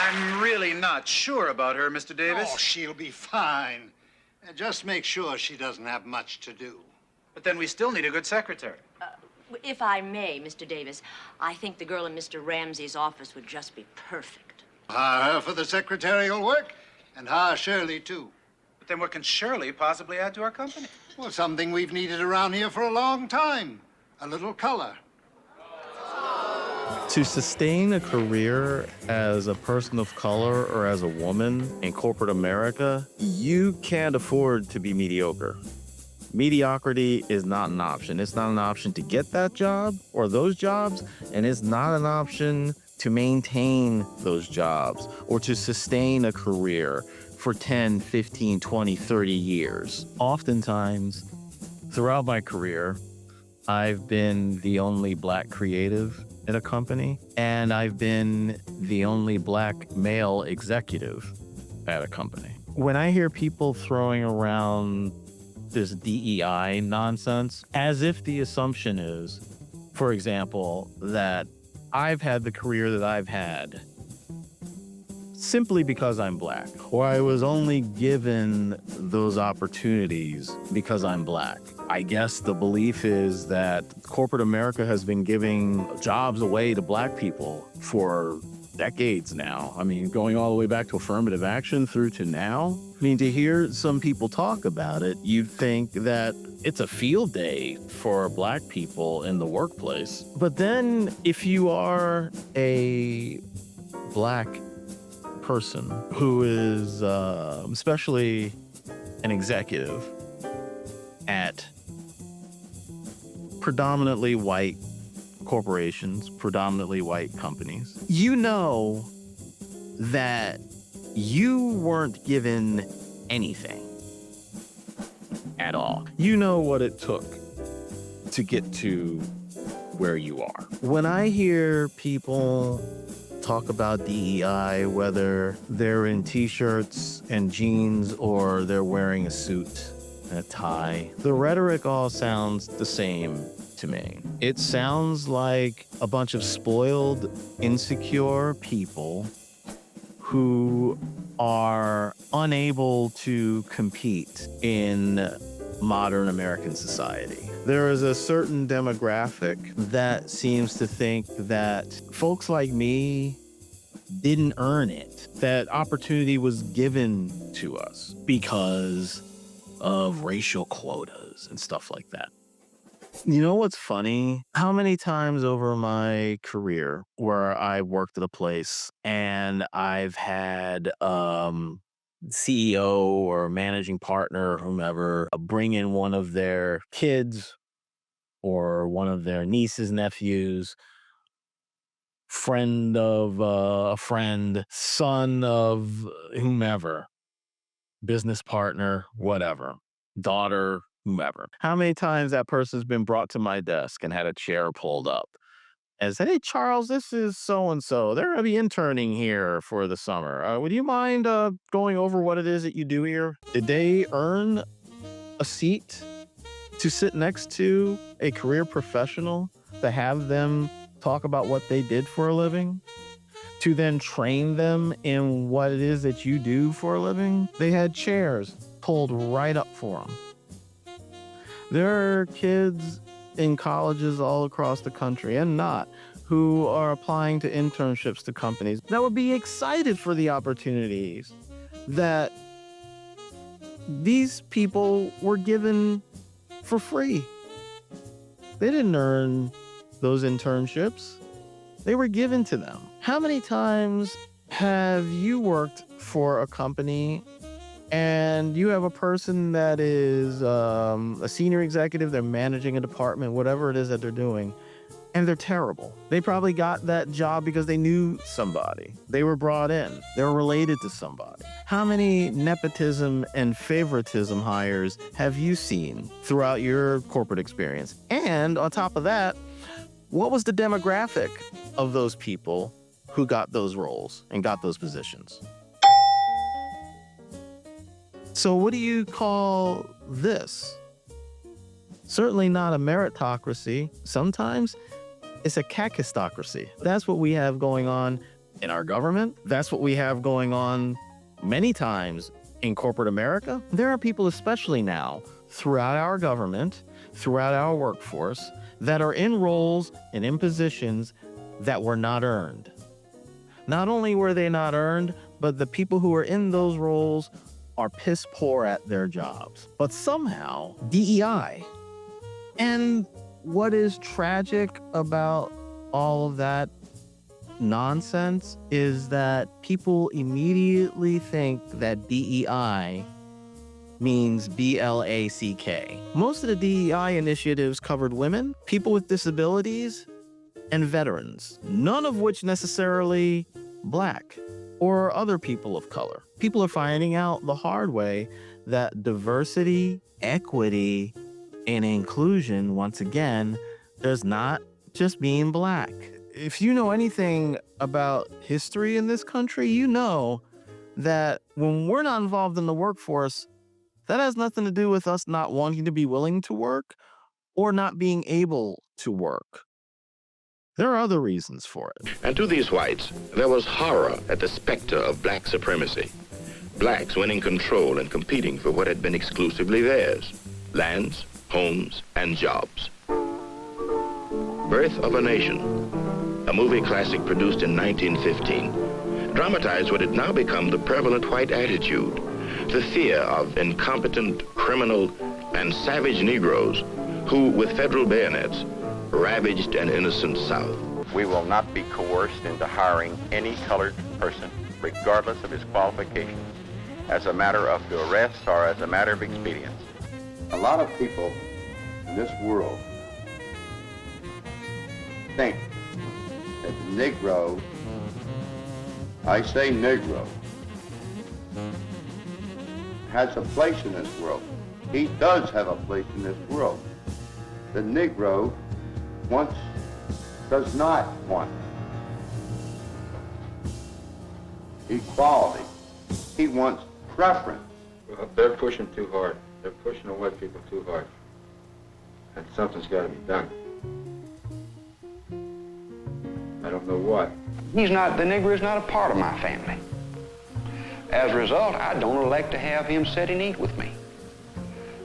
I'm really not sure about her, Mr. Davis. Oh, she'll be fine. Just make sure she doesn't have much to do. But then we still need a good secretary. If I may, Mr. Davis, I think the girl in Mr. Ramsey's office would just be perfect. Hire her for the secretarial work, and hire Shirley, too. But then what can Shirley possibly add to our company? Well, something we've needed around here for a long time. A little color. To sustain a career as a person of color or as a woman in corporate America, you can't afford to be mediocre. Mediocrity is not an option. It's not an option to get that job or those jobs, and it's not an option to maintain those jobs or to sustain a career for 10, 15, 20, 30 years. Oftentimes, throughout my career, I've been the only Black creative at a company, and I've been the only Black male executive at a company. When I hear people throwing around this DEI nonsense, as if the assumption is, for example, that I've had the career that I've had simply because I'm Black, or I was only given those opportunities because I'm Black. I guess the belief is that corporate America has been giving jobs away to Black people for decades now. I mean, going all the way back to affirmative action through to now. I mean, to hear some people talk about it, you'd think that it's a field day for Black people in the workplace. But then if you are a Black person who is especially an executive at predominantly white corporations, predominantly white companies, you know that you weren't given anything at all. You know what it took to get to where you are. When I hear people talk about DEI, whether they're in t-shirts and jeans or they're wearing a suit and a tie, the rhetoric all sounds the same to me. It sounds like a bunch of spoiled, insecure people who are unable to compete in modern American society. There is a certain demographic that seems to think that folks like me didn't earn it, that opportunity was given to us because of racial quotas and stuff like that. You know what's funny? How many times over my career where I worked at a place and I've had CEO or managing partner or whomever bring in one of their kids or one of their nieces, nephews, friend of a friend, son of whomever, business partner, whatever, daughter, whomever. How many times that person's been brought to my desk and had a chair pulled up and said, "Hey, Charles, this is so-and-so. They're going to be interning here for the summer. Would you mind going over what it is that you do here?" Did they earn a seat to sit next to a career professional, to have them talk about what they did for a living, to then train them in what it is that you do for a living? They had chairs pulled right up for them. There are kids in colleges all across the country and not who are applying to internships to companies that would be excited for the opportunities that these people were given for free. They didn't earn those internships. They were given to them. How many times have you worked for a company and you have a person that is a senior executive, they're managing a department, whatever it is that they're doing, and they're terrible? They probably got that job because they knew somebody. They were brought in. They were related to somebody. How many nepotism and favoritism hires have you seen throughout your corporate experience? And on top of that, what was the demographic of those people who got those roles and got those positions? So what do you call this? Certainly not a meritocracy. Sometimes it's a kakistocracy. That's what we have going on in our government. That's what we have going on many times in corporate America. There are people, especially now, throughout our government, throughout our workforce, that are in roles and in positions that were not earned. Not only were they not earned, but the people who are in those roles are piss poor at their jobs. But somehow, DEI. And what is tragic about all of that nonsense is that people immediately think that DEI means BLACK. Most of the DEI initiatives covered women, people with disabilities, and veterans, none of which necessarily Black or other people of color. People are finding out the hard way that diversity, equity, and inclusion, once again, does not just mean Black. If you know anything about history in this country, you know that when we're not involved in the workforce, that has nothing to do with us not wanting to be willing to work or not being able to work. There are other reasons for it. And to these whites, there was horror at the specter of Black supremacy. Blacks winning control and competing for what had been exclusively theirs: lands, homes, and jobs. Birth of a Nation, a movie classic produced in 1915, dramatized what had now become the prevalent white attitude: the fear of incompetent, criminal, and savage Negroes who, with federal bayonets, ravaged an innocent South. We will not be coerced into hiring any colored person, regardless of his qualifications, as a matter of duress or as a matter of expedience. A lot of people in this world think that Negro, I say Negro, has a place in this world. He does have a place in this world. The Negro does not want equality. He wants preference. Well, they're pushing too hard. They're pushing the white people too hard. And something's got to be done. I don't know what. The Negro is not a part of my family. As a result, I don't elect to have him sit and eat with me.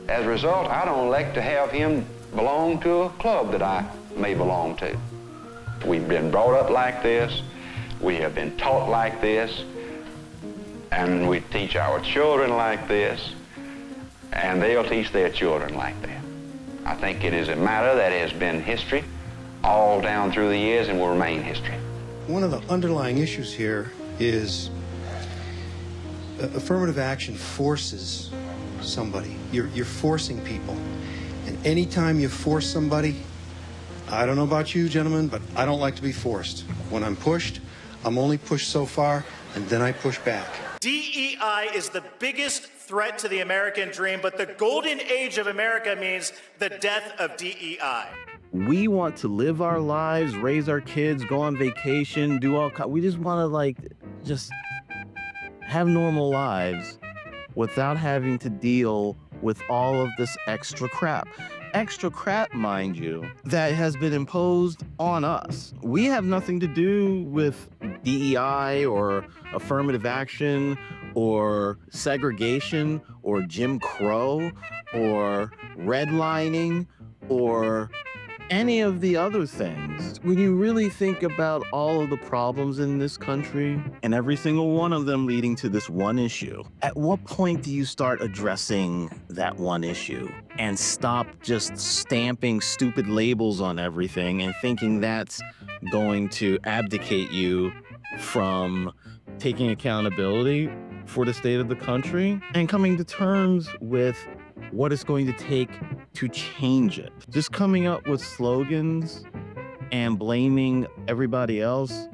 As a result, I don't elect to have him belong to a club that I may belong to. We've been brought up like this. We have been taught like this. And we teach our children like this. And they'll teach their children like that. I think it is a matter that has been history all down through the years and will remain history. One of the underlying issues here is affirmative action forces somebody. You're forcing people. And anytime you force somebody, I don't know about you, gentlemen, but I don't like to be forced. When I'm pushed, I'm only pushed so far, and then I push back. DEI is the biggest threat to the American dream, but the golden age of America means the death of DEI. We want to live our lives, raise our kids, go on vacation, do we just want to just have normal lives without having to deal with all of this extra crap. Extra crap, mind you, that has been imposed on us. We have nothing to do with DEI or affirmative action or segregation or Jim Crow or redlining or any of the other things. When you really think about all of the problems in this country and every single one of them leading to this one issue, at what point do you start addressing that one issue and stop just stamping stupid labels on everything and thinking that's going to abdicate you from taking accountability for the state of the country and coming to terms with what it's going to take to change it? Just coming up with slogans and blaming everybody else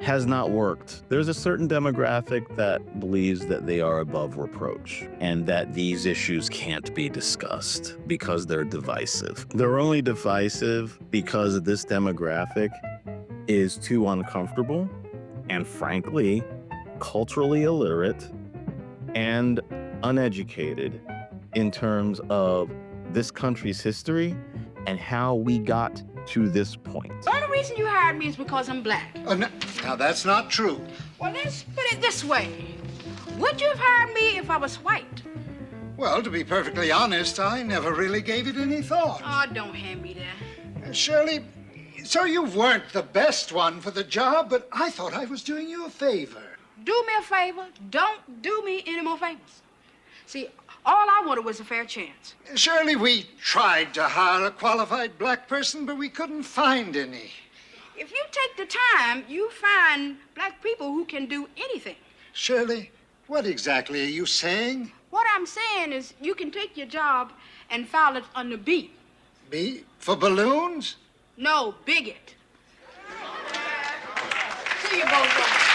has not worked. There's a certain demographic that believes that they are above reproach and that these issues can't be discussed because they're divisive. They're only divisive because this demographic is too uncomfortable and, frankly, culturally illiterate and uneducated in terms of this country's history and how we got to this point. The only reason you hired me is because I'm black. Oh, no. Now, that's not true. Well, let's put it this way. Would you have hired me if I was white? Well, to be perfectly honest, I never really gave it any thought. Oh, don't hand me that. Shirley, so you weren't the best one for the job, but I thought I was doing you a favor. Do me a favor. Don't do me any more favors. See, all I wanted was a fair chance. Shirley, we tried to hire a qualified black person, but we couldn't find any. If you take the time, you find black people who can do anything. Shirley, what exactly are you saying? What I'm saying is you can take your job and file it under B. B? For balloons? No, bigot. See you both.